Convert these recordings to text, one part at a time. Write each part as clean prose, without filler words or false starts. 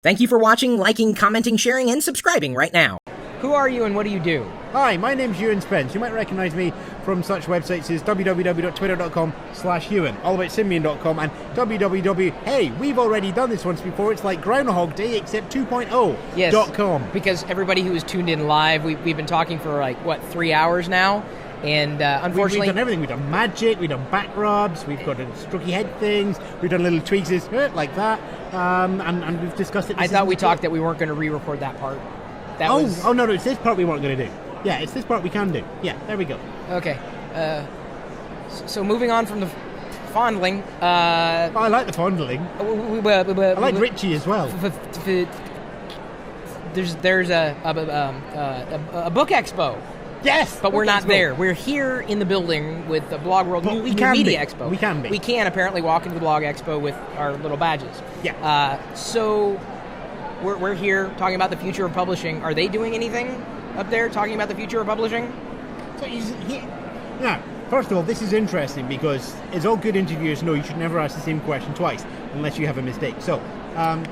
Thank you for watching, liking, commenting, sharing, and subscribing right now. Who are you and what do you do? Hi, my name's Ewan Spence. You might recognise me from such websites as www.twitter.com/Ewan, allaboutSymbian.com, and Hey, we've already done this once before. It's like Groundhog Day, except 2.0.com. Yes, because everybody who is tuned in live, we've been talking for 3 hours now, and unfortunately... We've done everything. We've done magic, we've done back rubs, we've got strokey head things, we've done little tweaks like that, and we've discussed it. I thought we talked that we weren't going to re-record that part. No, it's this part we weren't going to do. Yeah, it's this part we can do. Yeah, there we go. Okay. So moving on from the fondling. I like the fondling. I like Richie as well. There's a book expo. Yes, but we're not there. We're here in the building with the Blog World New Media Expo. We can be. We can apparently walk into the Blog Expo with our little badges. Yeah. So we're here talking about the future of publishing. Are they doing anything up there talking about the future of publishing? Now, first of all, this is interesting because as all good interviewers know, you should never ask the same question twice unless you have a mistake. So,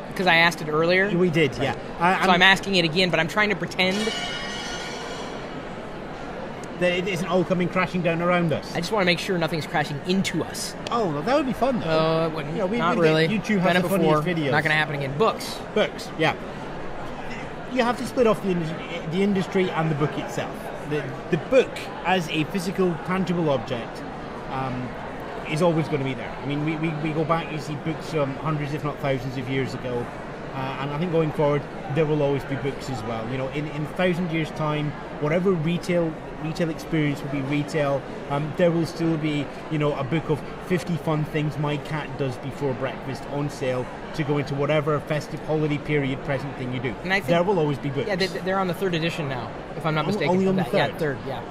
because I asked it earlier. We did, right. Yeah. So I'm asking it again, but I'm trying to pretend that it isn't all coming crashing down around us. I just want to make sure nothing's crashing into us. Oh, well, that would be fun, though. It wouldn't. Not really. YouTube has the funniest videos. Not going to happen again. Books, yeah. You have to split off the industry and the book itself. The book, as a physical, tangible object, is always going to be there. I mean, we go back, you see books hundreds, if not thousands of years ago, and I think going forward, there will always be books as well. You know, in 1,000 years' time, whatever retail experience will be retail, there will still be, a book of 50 fun things my cat does before breakfast on sale to go into whatever festive holiday period present thing you do. And I think there will always be books. Yeah, they're on the 3rd edition now, if I'm not mistaken. Only on the 3rd? Yeah, 3rd, yeah.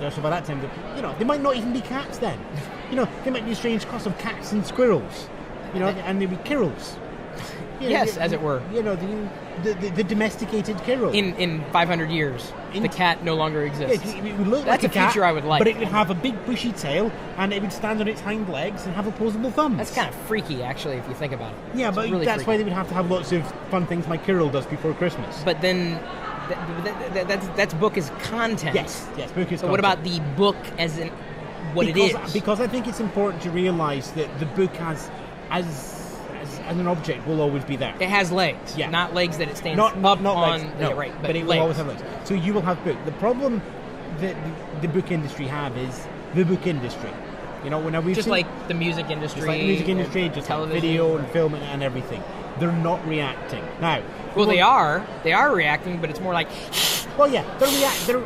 Yeah, so by that time, they might not even be cats then. They might be a strange cross of cats and squirrels, and they'd be Kirrels. Yes, as it were. The domesticated Kirrel. In 500 years, the cat no longer exists. It would look That's like a a future cat, I would like. But it would have a big bushy tail, and it would stand on its hind legs and have opposable thumbs. That's kind of freaky, actually, if you think about it. Yeah, but really that's freaky. why they would have to have lots of fun things my Kirrel does before Christmas. But then, that's book as content. Yes, book as content. But what about the book as in what it is? Because I think it's important to realise that the book as an object will always be there. It has legs, not legs that it stands not up legs. on. No, yeah, right, but it will always have legs. So you will have book. The problem that the book industry have is the book industry. Just like the music industry, just television, like video and film and everything. They're not reacting now. Well, they are reacting, but it's more like. Well, yeah, they're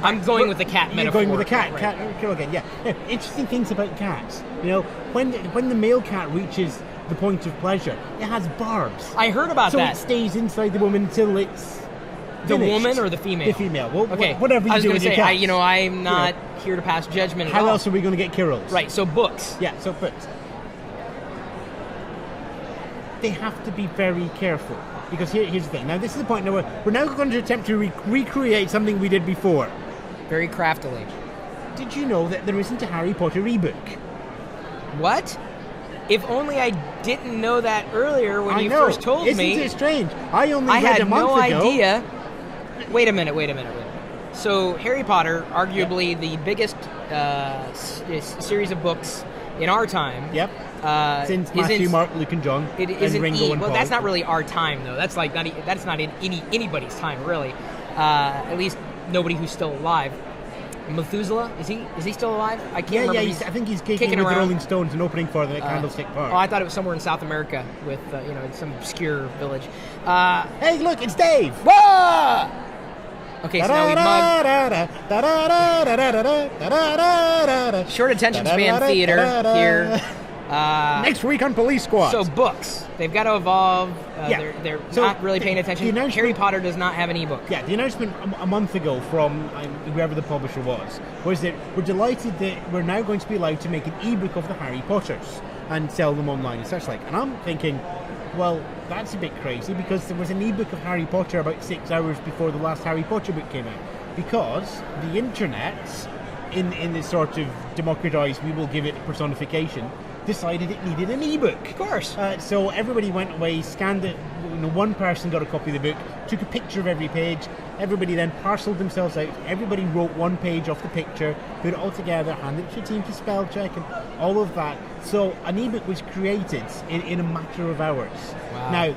I'm going with the cat metaphor. You're going with the cat. Right. Cat again. Yeah. Interesting things about cats. When the male cat reaches the point of pleasure, it has barbs. I heard about that. So it stays inside the woman until it's the finished. woman or the female? The female. Well, okay. Whatever you do with your cats. I'm not here to pass judgment. How else are we going to get Kirrels? Right. So books. Yeah. So books. They have to be very careful because here's the thing. Now this is the point. Now we're now going to attempt to recreate something we did before. Very craftily. Did you know that there isn't a Harry Potter ebook? What? If only I didn't know that earlier when you first told me. Isn't it strange? I read a month ago. I had no idea. Wait a minute. So Harry Potter, arguably the biggest series of books in our time. Yep. Since Matthew, Mark, Luke, and John, and Ringo and Paul. Well, that's not really our time, though. That's that's not in anybody's time, really. At least nobody who's still alive. Methuselah, is he still alive? I can't remember. I think he's kicking with the Rolling Stones and opening for them at Candlestick Park. Oh, I thought it was somewhere in South America with some obscure village. Hey, look, it's Dave. Whoa! Okay, so now we mug. Short attention span theater here. Next week on Police Squad. So books, they've got to evolve. They're not really paying attention. Harry Potter does not have an ebook. Yeah, the announcement a month ago from whoever the publisher was that we're delighted that we're now going to be allowed to make an ebook of the Harry Potters and sell them online and such like. And I'm thinking, well, that's a bit crazy because there was an ebook of Harry Potter about 6 hours before the last Harry Potter book came out. Because the internet, in this sort of democratized, we will give it personification, decided it needed an ebook. Of course. So everybody went away, scanned it. One person got a copy of the book, took a picture of every page. Everybody then parceled themselves out. Everybody wrote one page off the picture, put it all together, handed it to a team to spell check, and all of that. So an ebook was created in a matter of hours. Wow. Now,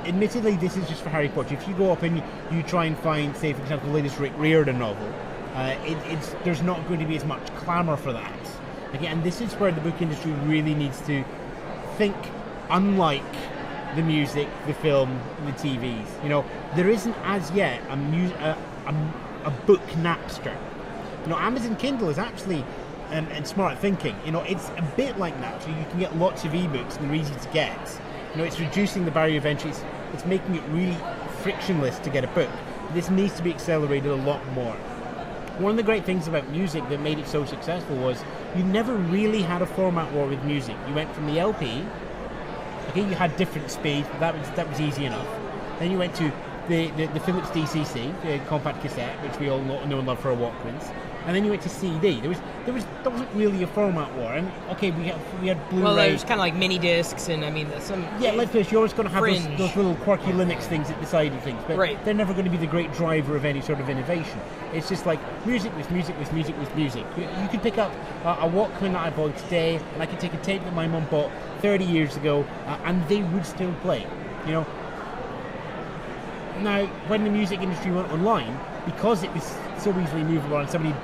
admittedly, this is just for Harry Potter. If you go up and you try and find, say, for example, the latest Rick Riordan novel, there's not going to be as much clamour for that. Again, this is where the book industry really needs to think unlike the music, the film, the TVs. There isn't as yet a book Napster. Amazon Kindle is actually and smart thinking. It's a bit like Napster. You can get lots of ebooks and they're easy to get. It's reducing the barrier of entry. It's making it really frictionless to get a book. This needs to be accelerated a lot more. One of the great things about music that made it so successful was you never really had a format war with music. You went from the LP, okay, you had different speeds, but that was easy enough. Then you went to the Philips DCC, the compact cassette, which we all know and love for our Walkmans. And then you went to CD. There wasn't really a format war. And okay, we had Blu-ray. Well, there's kind of like mini discs, and I mean some. Yeah, like this, you're always going to have those little quirky Linux things at the side of things, but they're never going to be the great driver of any sort of innovation. It's just like music was music was music was music. You could pick up a Walkman that I bought today, and I could take a tape that my mum bought 30 years ago, and they would still play. Now, when the music industry went online, because it was so easily movable and somebody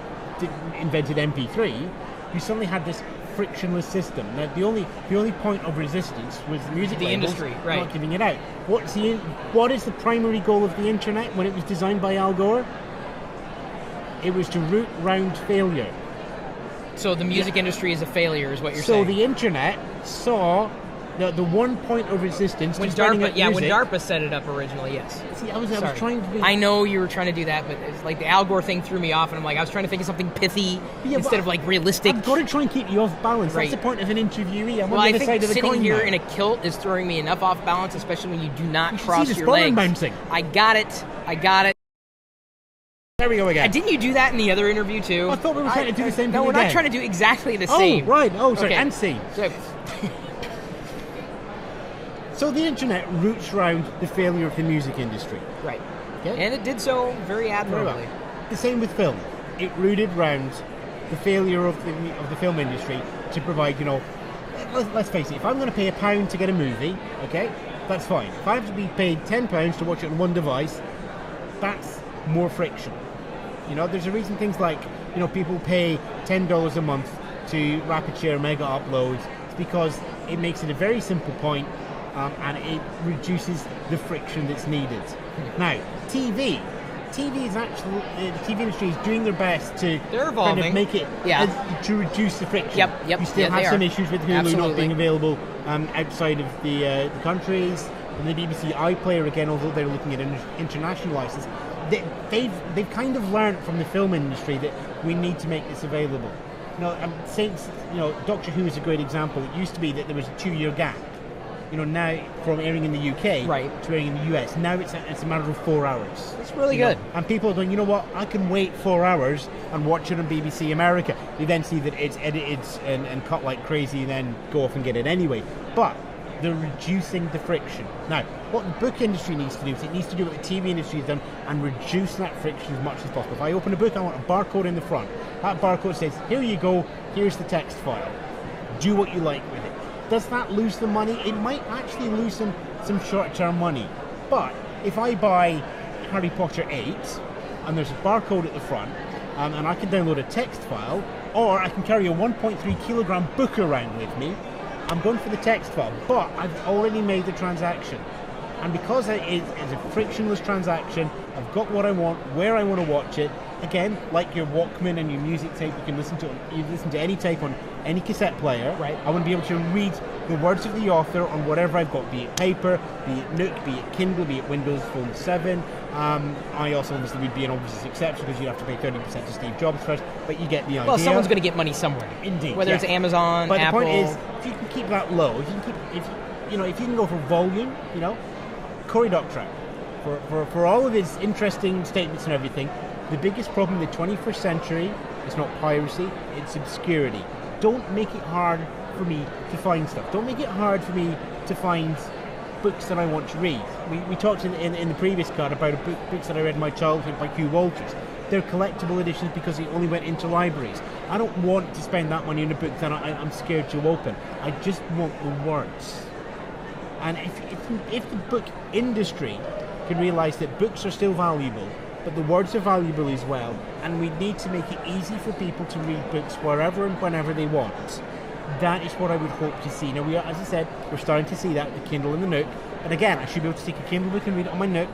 invented MP3, you suddenly had this frictionless system. Now, the only point of resistance was the music labels industry, right? Not giving it out. What is the primary goal of the internet when it was designed by Al Gore? It was to root round failure. So the music industry is a failure, is what you're saying. So the internet saw the one point of resistance when to spreading out music. when DARPA set it up originally, yes. See, I was trying to be. I know you were trying to do that, but it's like the Al Gore thing threw me off, and I'm like, I was trying to think of something pithy instead of like realistic. I've got to try and keep you off balance. Right. That's the point of an interviewee. I'm well, on I the other think side of the sitting coin here now. in a kilt is throwing me enough off balance, especially when you do not see cross the your spine legs. bouncing. I got it. There we go again. Didn't you do that in the other interview too? I thought we were trying to do the same thing. No, we're again. not trying to do exactly the same. Oh, right. Oh, sorry. Okay. And scene. So the internet roots around the failure of the music industry. Right. Okay? And it did so very admirably. Very well. The same with film. It rooted around the failure of the film industry to provide, let's face it, if I'm going to pay £1 to get a movie, okay, that's fine. If I have to be paid £10 to watch it on one device, that's more friction. There's a reason things like, people pay $10 a month to rapid share mega uploads. It's because it makes it a very simple point, and it reduces the friction that's needed. Now, TV is actually, the TV industry is doing their best to kind of make it to reduce the friction. Yep. You still have some issues with Hulu not being available outside of the countries, and the BBC iPlayer again, although they're looking at an international license. They've kind of learned from the film industry that we need to make this available. Since Doctor Who is a great example. It used to be that there was a 2-year gap. Now from airing in the UK to airing in the US, now it's a matter of 4 hours. It's really good. And people are going, you know what, I can wait 4 hours and watch it on BBC America. You then see that it's edited and cut like crazy and then go off and get it anyway. But they're reducing the friction. Now, what the book industry needs to do is it needs to do what the TV industry has done and reduce that friction as much as possible. If I open a book, I want a barcode in the front. That barcode says, here you go, here's the text file. Do what you like with it. Does that lose the money? It might actually lose some short-term money. But if I buy Harry Potter 8 and there's a barcode at the front and I can download a text file, or I can carry a 1.3 kilogram book around with me, I'm going for the text file, but I've already made the transaction. And because it is a frictionless transaction, I've got what I want, where I want to watch it. Again, like your Walkman and your music tape, you can listen to any tape on any cassette player. Right. I want to be able to read the words of the author on whatever I've got, be it paper, be it Nook, be it Kindle, be it Windows Phone 7. I also obviously would be an obvious exception because you have to pay 30% to Steve Jobs first, but you get the idea. Well, someone's going to get money somewhere. Indeed. Whether it's Amazon, but Apple. But the point is, if you can keep that low, if you can go for volume, Cory Doctorow, for all of his interesting statements and everything, the biggest problem in the 21st century is not piracy, it's obscurity. Don't make it hard for me to find stuff. Don't make it hard for me to find books that I want to read. We talked in the previous card about books that I read in my childhood by Hugh Walters. They're collectible editions because they only went into libraries. I don't want to spend that money on a book that I'm scared to open. I just want the words. And if the book industry can realise that books are still valuable, but the words are valuable as well, and we need to make it easy for people to read books wherever and whenever they want, that is what I would hope to see. Now, as I said, we're starting to see that with the Kindle and the Nook. And again, I should be able to take a Kindle book and read it on my Nook,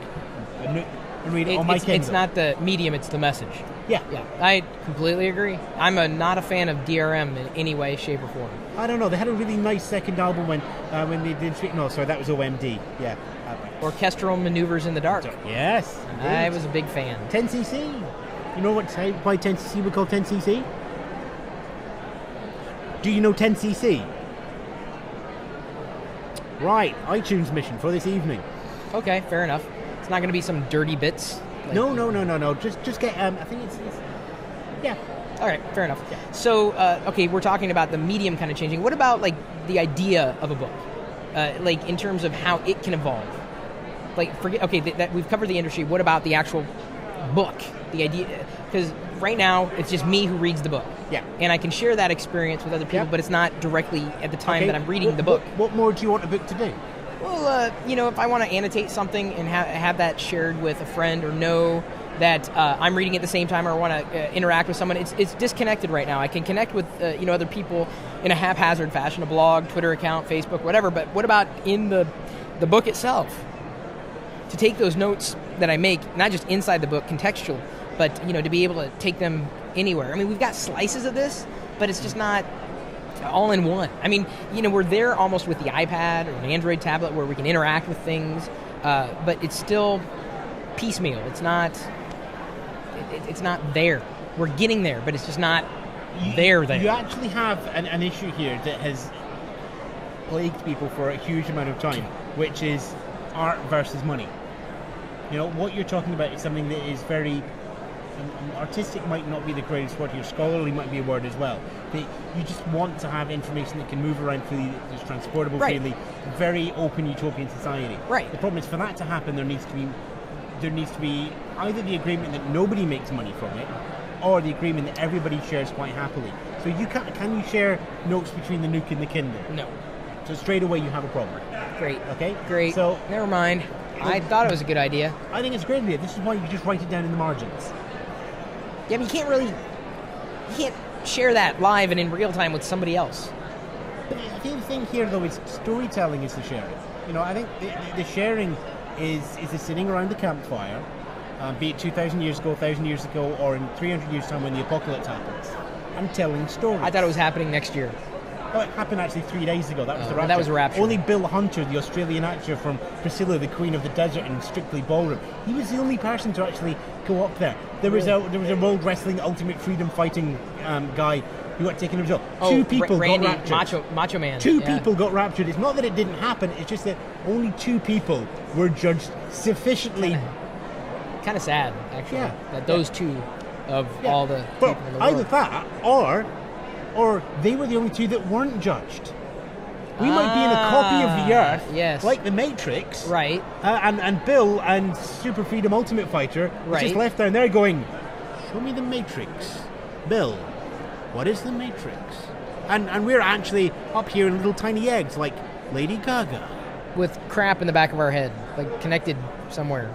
and read it on my Kindle. It's not the medium, it's the message. Yeah. I completely agree. I'm not a fan of DRM in any way, shape, or form. I don't know. They had a really nice second album when they did... No, sorry, that was OMD. Yeah. Orchestral Maneuvers in the Dark. Yes. Indeed. I was a big fan. 10cc. You know why 10cc we call 10cc? Do you know 10cc? Right, iTunes mission for this evening. Okay, fair enough. It's not going to be some dirty bits. No. Just get. I think it's. Yeah. All right, fair enough. Yeah. So, okay, we're talking about the medium kind of changing. What about like the idea of a book, like in terms of how it can evolve? Like, forget. Okay, that we've covered the industry. What about the actual book? The idea, because right now it's just me who reads the book. Yeah. And I can share that experience with other people, but it's not directly at the time that I'm reading the book. What more do you want a book to do? Well, if I want to annotate something and have that shared with a friend, or know that I'm reading at the same time, or want to interact with someone, it's disconnected right now. I can connect with other people in a haphazard fashion, a blog, Twitter account, Facebook, whatever. But what about in the book itself? To take those notes that I make, not just inside the book, contextual, but to be able to take them anywhere. I mean, we've got slices of this, but it's just not all in one. I mean, we're there almost with the iPad or an Android tablet where we can interact with things, but it's still piecemeal. It's not there. We're getting there, but it's just not there. You actually have an issue here that has plagued people for a huge amount of time, which is art versus money. What you're talking about is something that is very... artistic might not be the greatest word here, scholarly might be a word as well. But you just want to have information that can move around freely, that's transportable freely, very open utopian society. Right. The problem is, for that to happen, there needs to be either the agreement that nobody makes money from it, or the agreement that everybody shares quite happily. So can you share notes between the Nook and the Kindle? No. So straight away you have a problem. Great. Okay? Great. So never mind. I thought it was a good idea. I think it's a great idea. This is why you just write it down in the margins. Yeah, but you can't share that live and in real time with somebody else. But the thing here, though, is storytelling is the sharing. I think the sharing is the sitting around the campfire, be it 2,000 years ago, 1,000 years ago, or in 300 years' time when the apocalypse happens, and telling stories. I thought it was happening next year. Oh, it happened actually 3 days ago. That was the rapture. That was a rapture. Only Bill Hunter, the Australian actor from Priscilla, the Queen of the Desert in Strictly Ballroom, he was the only person to actually go up there. There was a World Wrestling Ultimate Freedom Fighting guy who got taken himself. Two people Randy, got raptured. Macho Man. Two people got raptured. It's not that it didn't happen. It's just that only 2 people were judged sufficiently. Kind of sad, actually. Yeah. That those two of all the people in the world. Either that, or they were the only 2 that weren't judged. We might be in a copy of the Earth, yes, like the Matrix, right? And Bill and Super Freedom Ultimate Fighter is just left down there going, "Show me the Matrix, Bill. What is the Matrix?" And we're actually up here in little tiny eggs, like Lady Gaga, with crap in the back of our head, like connected somewhere.